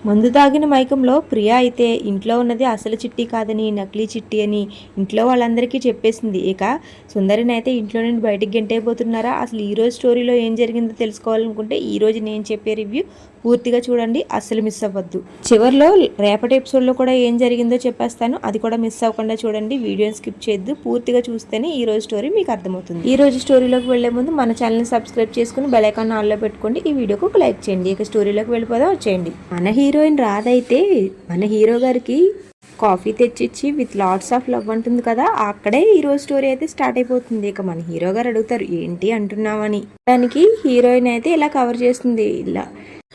మందు తాగిన మైకంలో ప్రియా అయితే ఇంట్లో ఉన్నది అసలు చిట్టి కాదని నకిలీ చిట్టి అని ఇంట్లో వాళ్ళందరికీ చెప్పేసింది. ఇక సుందరిని అయితే ఇంట్లో నుండి బయటికి గెంటైపోతున్నారా? అసలు ఈరోజు స్టోరీలో ఏం జరిగిందో తెలుసుకోవాలనుకుంటే ఈరోజు నేను చెప్పే రివ్యూ పూర్తిగా చూడండి, అస్సలు మిస్ అవ్వద్దు. చివరిలో రేపటి ఎపిసోడ్లో కూడా ఏం జరిగిందో చెప్పేస్తాను, అది కూడా మిస్ అవ్వకుండా చూడండి. వీడియోని స్కిప్ చేయొద్దు, పూర్తిగా చూస్తేనే ఈ రోజు స్టోరీ మీకు అర్థమవుతుంది. ఈ రోజు స్టోరీలోకి వెళ్లే ముందు మన ఛానల్ని సబ్స్క్రైబ్ చేసుకుని బెల్ ఐకాన్ ఆన్లో పెట్టుకోండి. ఈ వీడియోకి ఒక లైక్ చేయండి. ఇక స్టోరీలోకి వెళ్ళిపోదాం, వచ్చేయండి. మన హీరోయిన్ రాధైతే మన హీరో గారికి కాఫీ తెచ్చిచ్చి విత్ లాట్స్ ఆఫ్ లవ్ అంటుంది కదా, అక్కడే ఈరోజు స్టోరీ అయితే స్టార్ట్ అయిపోతుంది. ఇక మన హీరో గారు అడుగుతారు ఏంటి అంటున్నామని. దానికి హీరోయిన్ అయితే ఇలా కవర్ చేస్తుంది, ఇలా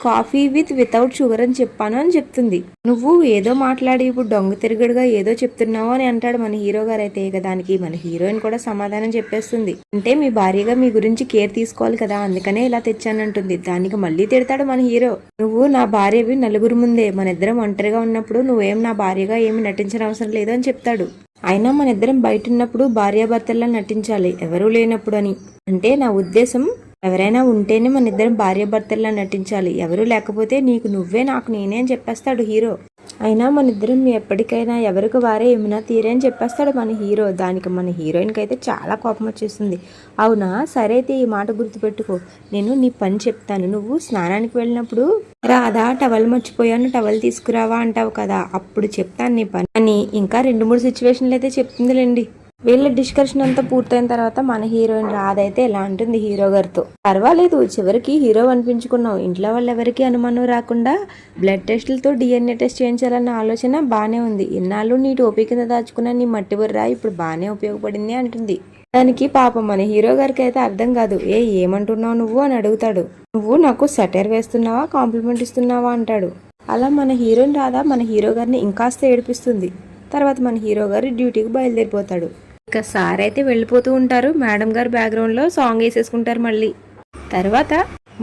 కాఫీ వితౌట్ షుగర్ అని చెప్పాను అని చెప్తుంది. నువ్వు ఏదో మాట్లాడి ఇప్పుడు దొంగ తిరుగుడుగా ఏదో చెప్తున్నావు అని అంటాడు మన హీరో గారు అయితే. ఇక దానికి మన హీరోయిన్ కూడా సమాధానం చెప్పేస్తుంది, అంటే మీ భార్యగా మీ గురించి కేర్ తీసుకోవాలి కదా, అందుకనే ఇలా తెచ్చానంటుంది. దానికి మళ్ళీ తిడతాడు మన హీరో, నువ్వు నా భార్యవి నలుగురు ముందే, మన ఇద్దరం ఒంటరిగా ఉన్నప్పుడు నువ్వేం నా భార్యగా ఏమి నటించిన అవసరం లేదు అని చెప్తాడు. అయినా మన ఇద్దరం బయట ఉన్నప్పుడు భార్యాభర్తల్లా నటించాలి, ఎవరూ లేనప్పుడు అని. అంటే నా ఉద్దేశం ఎవరైనా ఉంటేనే మన ఇద్దరం భార్యాభర్తల్లా నటించాలి, ఎవరు లేకపోతే నీకు నువ్వే నాకు నేనే అని చెప్పేస్తాడు హీరో. అయినా మన ఇద్దరం ఎప్పటికైనా ఎవరికి వారే ఏమైనా తీరే అని చెప్పేస్తాడు మన హీరో. దానికి మన హీరోయిన్కి అయితే చాలా కోపం వచ్చేస్తుంది. అవునా సరే అయితే ఈ మాట గుర్తుపెట్టుకో, నేను నీ పని చెప్తాను. నువ్వు స్నానానికి వెళ్ళినప్పుడు రాధా టవల్ మర్చిపోయాను టవల్ తీసుకురావా అంటావు కదా, అప్పుడు చెప్తాను నీ పని అని ఇంకా 2-3 సిచ్యువేషన్లు అయితే చెప్తుందిలేండి. వీళ్ళ డిస్కషన్ అంతా పూర్తయిన తర్వాత మన హీరోయిన్ రాధ అయితే ఎలా అంటుంది హీరో గారితో, పర్వాలేదు చివరికి హీరో అనిపించుకున్నావు, ఇంట్లో వాళ్ళు ఎవరికి అనుమానం రాకుండా బ్లడ్ టెస్టులతో DNA టెస్ట్ చేయించాలన్న ఆలోచన బాగానే ఉంది, ఇన్నాళ్ళు నీ టోపీ కింద దాచుకున్న నీ మట్టి బుర్ర ఇప్పుడు బాగానే ఉపయోగపడింది అంటుంది. దానికి పాపం మన హీరో గారికి అయితే అర్థం కాదు. ఏమంటున్నావు నువ్వు అని అడుగుతాడు. నువ్వు నాకు సెటైర్ వేస్తున్నావా కాంప్లిమెంట్ ఇస్తున్నావా అంటాడు. అలా మన హీరోయిన్ రాధ మన హీరో గారిని ఇంకాస్త ఏడిపిస్తుంది. తర్వాత మన హీరో గారు డ్యూటీకి బయలుదేరిపోతాడు. ఇక సార్ అయితే వెళ్ళిపోతూ ఉంటారు, మేడం గారు బ్యాక్గ్రౌండ్లో సాంగ్ వేసేసుకుంటారు మళ్ళీ. తర్వాత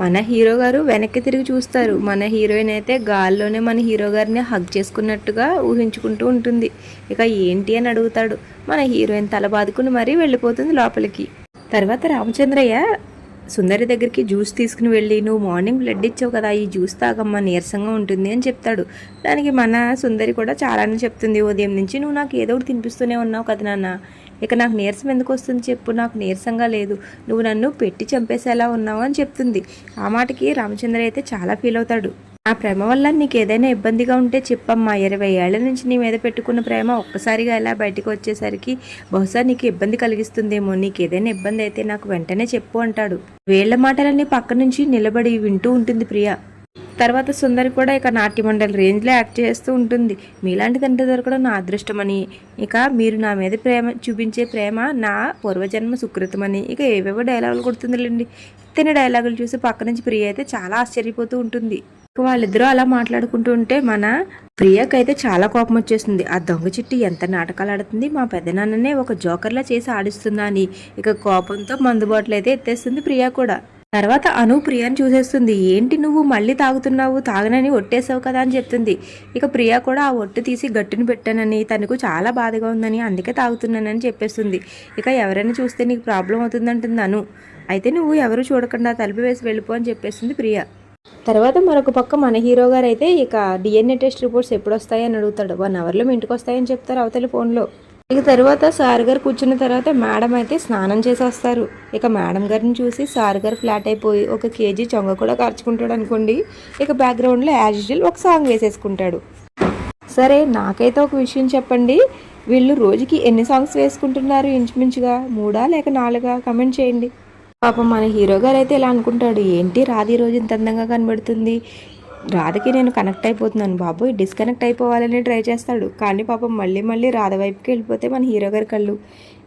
మన హీరో గారు వెనక్కి తిరిగి చూస్తారు, మన హీరోయిన్ అయితే గాల్లోనే మన హీరో గారిని హగ్ చేసుకున్నట్టుగా ఊహించుకుంటూ ఉంటుంది. ఇక ఏంటి అని అడుగుతాడు. మన హీరోయిన్ తల బాదుకుని మరీ వెళ్ళిపోతుంది లోపలికి. తర్వాత రామచంద్రయ్య సుందరి దగ్గరికి జ్యూస్ తీసుకుని వెళ్ళి, నువ్వు మార్నింగ్ బ్లడ్ ఇచ్చావు కదా, ఈ జ్యూస్ తాగమ్మా నీరసంగా ఉంటుంది అని చెప్తాడు. దానికి మన సుందరి కూడా చాలానే చెప్తుంది, ఉదయం నుంచి నువ్వు నాకు ఏదో ఒకటి తినిపిస్తూనే ఉన్నావు కదా నాన్న, ఇక నాకు నీరసం ఎందుకు వస్తుంది చెప్పు, నాకు నీరసంగా లేదు, నువ్వు నన్ను పెట్టి చంపేసేలా ఉన్నావు అని చెప్తుంది. ఆ మాటకి రామచంద్ర అయితే చాలా ఫీల్ అవుతాడు. నా ప్రేమ వల్ల నీకు ఏదైనా ఇబ్బందిగా ఉంటే చెప్పమ్మా, 20 ఏళ్ల నుంచి నీ మీద పెట్టుకున్న ప్రేమ ఒక్కసారిగా ఎలా బయటకు వచ్చేసరికి బహుశా నీకు ఇబ్బంది కలిగిస్తుందేమో, నీకు ఏదైనా ఇబ్బంది అయితే నాకు వెంటనే చెప్పు అంటాడు. వీళ్ల మాటలన్నీ పక్క నుంచి నిలబడి వింటూ ఉంటుంది ప్రియ. తర్వాత సుందరి కూడా ఇక నాట్యమండలి రేంజ్లో యాక్ట్ చేస్తూ ఉంటుంది. మీలాంటి తండ్రి దొరకడం నా అదృష్టమని, ఇక మీరు నా మీద ప్రేమ చూపించే ప్రేమ నా పూర్వజన్మ సుకృతమని, ఇక ఏవేవో డైలాగులు కొడుతుందిలేండి. తిన డైలాగులు చూసి పక్క నుంచి ప్రియ అయితే చాలా ఆశ్చర్యపోతూ ఉంటుంది. వాళ్ళిద్దరూ అలా మాట్లాడుకుంటూ ఉంటే మన ప్రియకైతే చాలా కోపం వచ్చేస్తుంది. ఆ దొంగ చిట్టి ఎంత నాటకాలు ఆడుతుంది, మా పెద్దనాన్ననే ఒక జోకర్లా చేసి ఆడిస్తుందా అని ఇక కోపంతో మందుబాట్లు అయితే ఎత్తేస్తుంది ప్రియా కూడా. తర్వాత అను ప్రియాని చూసేస్తుంది, ఏంటి నువ్వు మళ్ళీ తాగుతున్నావు, తాగనని ఒట్టేసావు కదా అని చెప్తుంది. ఇక ప్రియా కూడా ఆ ఒట్టు తీసి గట్టుని పెట్టానని, తనకు చాలా బాధగా ఉందని అందుకే తాగుతున్నానని చెప్పేస్తుంది. ఇక ఎవరైనా చూస్తే నీకు ప్రాబ్లం అవుతుందంటుంది అను. అయితే నువ్వు ఎవరు చూడకుండా తలుపు వేసి వెళ్ళిపో అని చెప్పేస్తుంది ప్రియా. తర్వాత మరొక పక్క మన హీరో గారు అయితే ఇక DNA టెస్ట్ రిపోర్ట్స్ ఎప్పుడు వస్తాయని అడుగుతాడు. 1 అవర్లో మీ ఇంటికి వస్తాయని చెప్తారు అవతలి ఫోన్లో. ఇక తర్వాత సార్ గారు కూర్చున్న తర్వాత మేడం అయితే స్నానం చేసి వస్తారు. ఇక మేడం గారిని చూసి సార్ గారు ఫ్లాట్ అయిపోయి 1 కేజీ చొంగ కూడా కార్చుకుంటాడు అనుకోండి. ఇక బ్యాక్గ్రౌండ్లో యాజ్ యూజువల్ ఒక సాంగ్ వేసేసుకుంటాడు. సరే నాకైతే ఒక విషయం చెప్పండి, వీళ్ళు రోజుకి ఎన్ని సాంగ్స్ వేసుకుంటున్నారు, ఇంచుమించుగా 3 లేక 4 కమెంట్ చేయండి. పాపం మన హీరో గారు అయితే ఇలా అనుకుంటాడు, ఏంటి రాధి రోజు ఇంత అందంగా కనబడుతుంది, రాధకి నేను కనెక్ట్ అయిపోతున్నాను బాబోయ్, డిస్కనెక్ట్ అయిపోవాలని ట్రై చేస్తాడు. కానీ పాపం మళ్ళీ రాధ వైపుకి వెళ్ళిపోతే మన హీరో గారి కళ్ళు.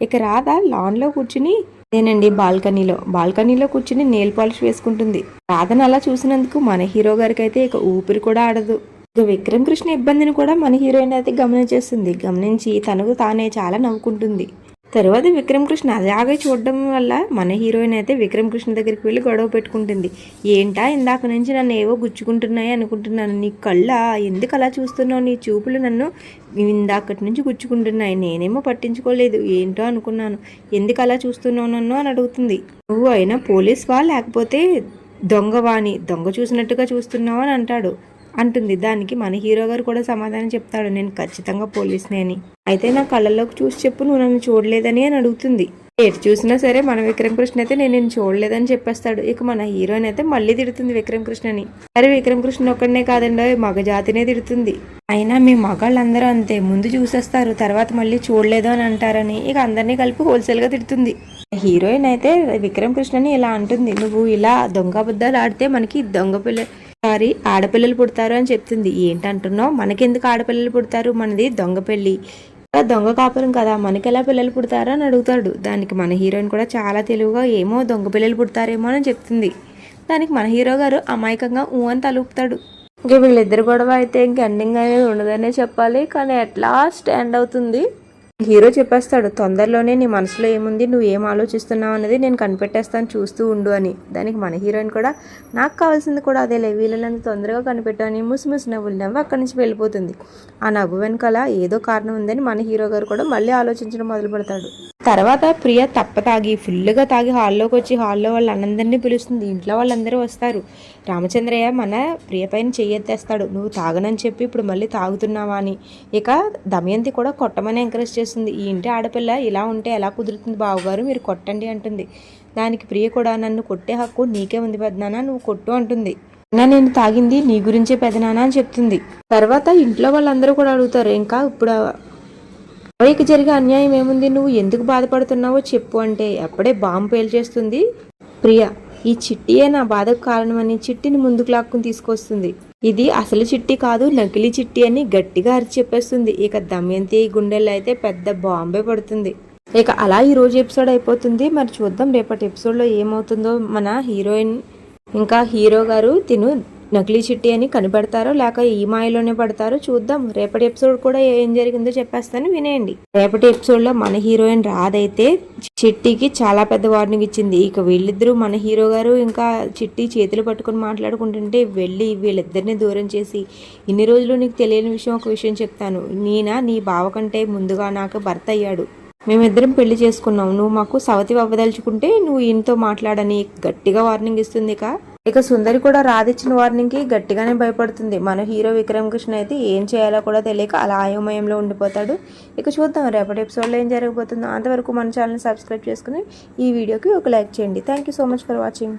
ఇక రాధ లాన్లో కూర్చుని అదేనండి బాల్కనీలో కూర్చుని నెయిల్ పాలిష్ వేసుకుంటుంది. రాధను అలా చూసినందుకు మన హీరో గారికి అయితే ఇక ఊపిరి కూడా ఆడదు. ఇక విక్రమ్ కృష్ణ ఇబ్బందిని కూడా మన హీరోయిన్ అయితే గమనించేస్తుంది. గమనించి తనకు తానే చాలా నవ్వుకుంటుంది. తర్వాత విక్రమ్ కృష్ణ అలాగే చూడడం వల్ల మన హీరోయిన్ అయితే విక్రమ్ కృష్ణ దగ్గరికి వెళ్ళి గొడవ పెట్టుకుంటుంది. ఏంటా ఇందాక నుంచి నన్ను ఏవో గుచ్చుకుంటున్నాయి అనుకుంటున్నాను, నీ కళ్ళ ఎందుకు అలా చూస్తున్నావు, నీ చూపులు నన్ను ఇందాకటి నుంచి గుచ్చుకుంటున్నాయి, నేనేమో పట్టించుకోలేదు, ఏంటో అనుకున్నాను, ఎందుకు అలా చూస్తున్నావు నన్ను అని అడుగుతుంది. నువ్వు అయినా పోలీస్వా లేకపోతే దొంగ చూసినట్టుగా చూస్తున్నావు అని అంటాడు. అంటుంది. దానికి మన హీరో గారు కూడా సమాధానం చెప్తాడు, నేను ఖచ్చితంగా పోలీస్నే అని. అయితే నా కళ్ళల్లోకి చూసి చెప్పు, నువ్వు నన్ను చూడలేదని అని అడుగుతుంది. ఎటు చూసినా సరే మన విక్రమ్ కృష్ణ అయితే నేను చూడలేదని చెప్పేస్తాడు. ఇక మన హీరోయిన్ అయితే మళ్ళీ తిడుతుంది విక్రమ్ కృష్ణని. అరే విక్రమ్ కృష్ణ ఒక్కడనే కాదండి, మగ జాతినే తిడుతుంది. అయినా మీ మగాళ్ళందరూ అంతే, ముందు చూసేస్తారు, తర్వాత మళ్ళీ చూడలేదు అని అంటారని ఇక అందరినీ కలిపి హోల్సేల్గా తిడుతుంది. హీరోయిన్ అయితే విక్రమ్ కృష్ణని ఇలా అంటుంది, నువ్వు ఇలా దొంగ అబద్ధాలు ఆడితే మనకి ఆడపిల్లలు పుడతారు అని చెప్తుంది. ఏంటంటున్నావు? మనకెందుకు ఆడపిల్లలు పుడతారు, మనది దొంగ పెళ్లి, దొంగ కాపురం కదా, మనకి ఎలా పిల్లలు పుడతారా అని అడుగుతాడు. దానికి మన హీరోయిన్ కూడా చాలా తెలివిగా ఏమో దొంగ పిల్లలు పుడతారేమో అని చెప్తుంది. దానికి మన హీరో గారు అమాయకంగా అని తలుపుతాడు. ఇంక వీళ్ళిద్దరు గొడవ అయితే ఇంక ఎండింగ్ అనేది ఉండదనే చెప్పాలి. కానీ ఎట్ లాస్ట్ ఎండ్ అవుతుంది. హీరో చెప్పేస్తాడు, తొందరలోనే నీ మనసులో ఏముంది, నువ్వు ఏం ఆలోచిస్తున్నావు అనేది నేను కనిపెట్టేస్తాను, చూస్తూ ఉండు అని. దానికి మన హీరోయిన్ కూడా నాకు కావాల్సింది కూడా అదేలే, వీళ్ళని తొందరగా కనిపెట్టాని ముసి నవ్వులు నవ్వు అక్కడి నుంచి వెళ్ళిపోతుంది. ఆ నవ్వు వెనకాల ఏదో కారణం ఉందని మన హీరో గారు కూడా మళ్ళీ ఆలోచించడం మొదలు పెడతాడు. తర్వాత ప్రియ తాగి ఫుల్గా తాగి హాల్లోకి వచ్చి హాల్లో వాళ్ళందరినీ పిలుస్తుంది. ఇంట్లో వాళ్ళందరూ వస్తారు. రామచంద్రయ్య మన ప్రియ పైన చెయ్యెత్తేస్తాడు, నువ్వు తాగనని చెప్పి ఇప్పుడు మళ్ళీ తాగుతున్నావా అని. ఇక దమయంతి కూడా కొట్టమని ఎంకరేజ్ చేస్తుంది. ఈ ఇంటి ఆడపిల్ల ఇలా ఉంటే ఎలా కుదురుతుంది బావగారు, మీరు కొట్టండి అంటుంది. దానికి ప్రియ కూడా, నన్ను కొట్టే హక్కు నీకే ఉంది పెద్దనాన్న, నువ్వు కొట్టు అంటుంది. నేను తాగింది నీ గురించే పెదనాన్న అని చెప్తుంది. తర్వాత ఇంట్లో వాళ్ళందరూ కూడా అడుగుతారు, ఇంకా ఇప్పుడు అబ్బాయికి జరిగే అన్యాయం ఏముంది, నువ్వు ఎందుకు బాధపడుతున్నావో చెప్పు అంటే అప్పుడే బాంబు పేల్చేస్తుంది ప్రియ. ఈ చిట్టియే నా బాధకు కారణమని చిట్టిని ముందుకు లాక్కుని తీసుకొస్తుంది. ఇది అసలు చిట్టి కాదు, నకిలీ చిట్టి అని గట్టిగా అరిచి చెప్పేస్తుంది. ఇక దమయంతి గుండెల్లో అయితే పెద్ద బాంబే పడుతుంది. ఇక అలా ఈ రోజు ఎపిసోడ్ అయిపోతుంది. మరి చూద్దాం రేపటి ఎపిసోడ్లో ఏమవుతుందో. మన హీరోయిన్ ఇంకా హీరో గారు తిను నకిలీ చిట్టి అని కనిపెడతారో లేక ఈ మాయలోనే పడతారో చూద్దాం. రేపటి ఎపిసోడ్ కూడా ఏం జరిగిందో చెప్పేస్తాను, వినేయండి. రేపటి ఎపిసోడ్లో మన హీరోయిన్ రాధైతే చిట్టికి చాలా పెద్ద వార్నింగ్ ఇచ్చింది. ఇక వీళ్ళిద్దరూ మన హీరో గారు ఇంకా చిట్టి చేతులు పట్టుకుని మాట్లాడుకుంటుంటే వెళ్ళి వీళ్ళిద్దరిని దూరం చేసి, ఇన్ని రోజులు నీకు తెలియని విషయం ఒక విషయం చెప్తాను, నీ బావ కంటే ముందుగా నాకు భర్త అయ్యాడు, మేమిద్దరం పెళ్లి చేసుకున్నాం, నువ్వు మాకు సవతి అవ్వదలుచుకుంటే నువ్వు ఈయనతో మాట్లాడని గట్టిగా వార్నింగ్ ఇస్తుంది. ఇక సుందరి కూడా రాధిచ్చిన వార్నింగ్కి గట్టిగానే భయపడుతుంది. మన హీరో విక్రమ్ కృష్ణ అయితే ఏం చేయాలో కూడా తెలియక అలా అయోమయంలో ఉండిపోతాడు. ఇక చూద్దాం రేపటి ఎపిసోడ్లో ఏం జరగబోతుందో. అంతవరకు మన ఛానల్ని సబ్స్క్రైబ్ చేసుకుని ఈ వీడియోకి ఒక లైక్ చేయండి. Thank you so much for watching.